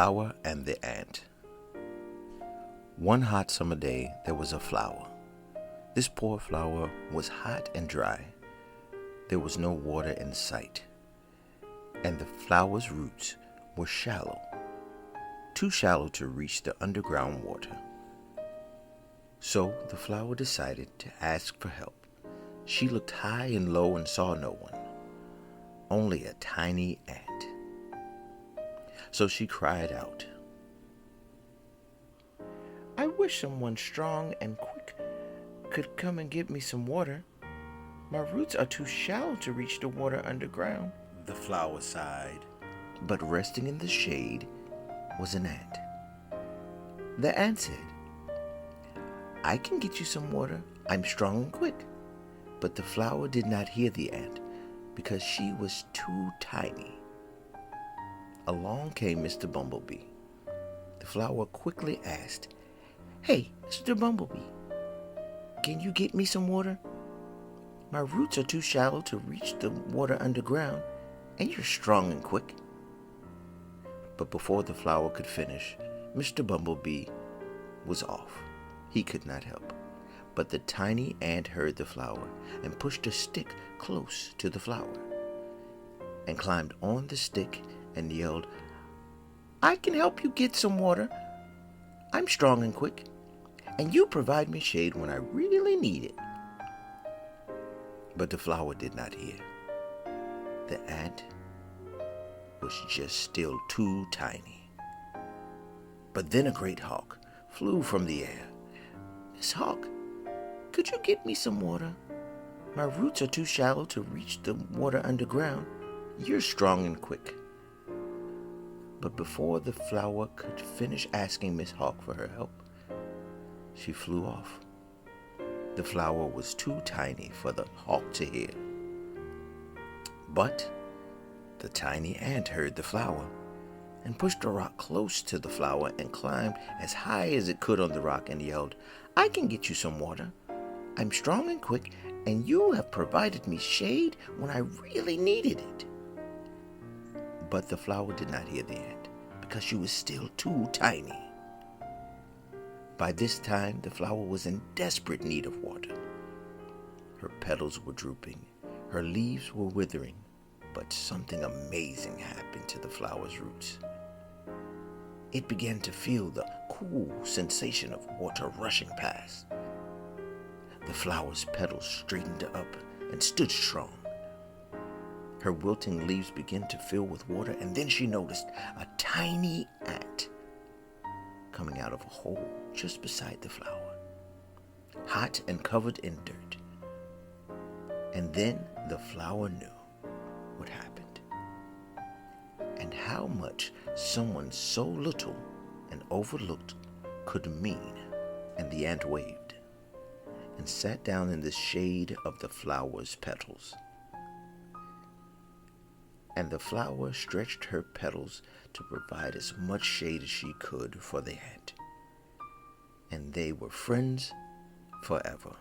flower and the ant. One hot summer day, there was a flower. This poor flower was hot and dry. There was no water in sight, and the flower's roots were shallow, too shallow to reach the underground water. So the flower decided to ask for help. She looked high and low and saw no one, only a tiny ant. So she cried out, "I wish someone strong and quick could come and give me some water. My roots are too shallow to reach the water underground." The flower sighed, but resting in the shade was an ant. The ant said, "I can get you some water. I'm strong and quick." But the flower did not hear the ant because she was too tiny. Along came Mr. Bumblebee. The flower quickly asked, "Hey, Mr. Bumblebee, can you get me some water? My roots are too shallow to reach the water underground, and you're strong and quick." But before the flower could finish, Mr. Bumblebee was off. He could not help. But the tiny ant heard the flower and pushed a stick close to the flower and climbed on the stick and yelled, "I can help you get some water. I'm strong and quick, and you provide me shade when I really need it." But the flower did not hear. The ant was just still too tiny. But then a great hawk flew from the air. "Miss Hawk, could you get me some water? My roots are too shallow to reach the water underground. You're strong and quick." But before the flower could finish asking Miss Hawk for her help, she flew off. The flower was too tiny for the hawk to hear. But the tiny ant heard the flower and pushed a rock close to the flower and climbed as high as it could on the rock and yelled, "I can get you some water. I'm strong and quick, and you have provided me shade when I really needed it." But the flower did not hear the ant because she was still too tiny. By this time, the flower was in desperate need of water. Her petals were drooping, her leaves were withering, but something amazing happened to the flower's roots. It began to feel the cool sensation of water rushing past. The flower's petals straightened up and stood strong. Her wilting leaves began to fill with water, and then she noticed a tiny ant coming out of a hole just beside the flower, hot and covered in dirt. And then the flower knew what happened, and how much someone so little and overlooked could mean. And the ant waved and sat down in the shade of the flower's petals. And the flower stretched her petals to provide as much shade as she could for the ant. And they were friends forever.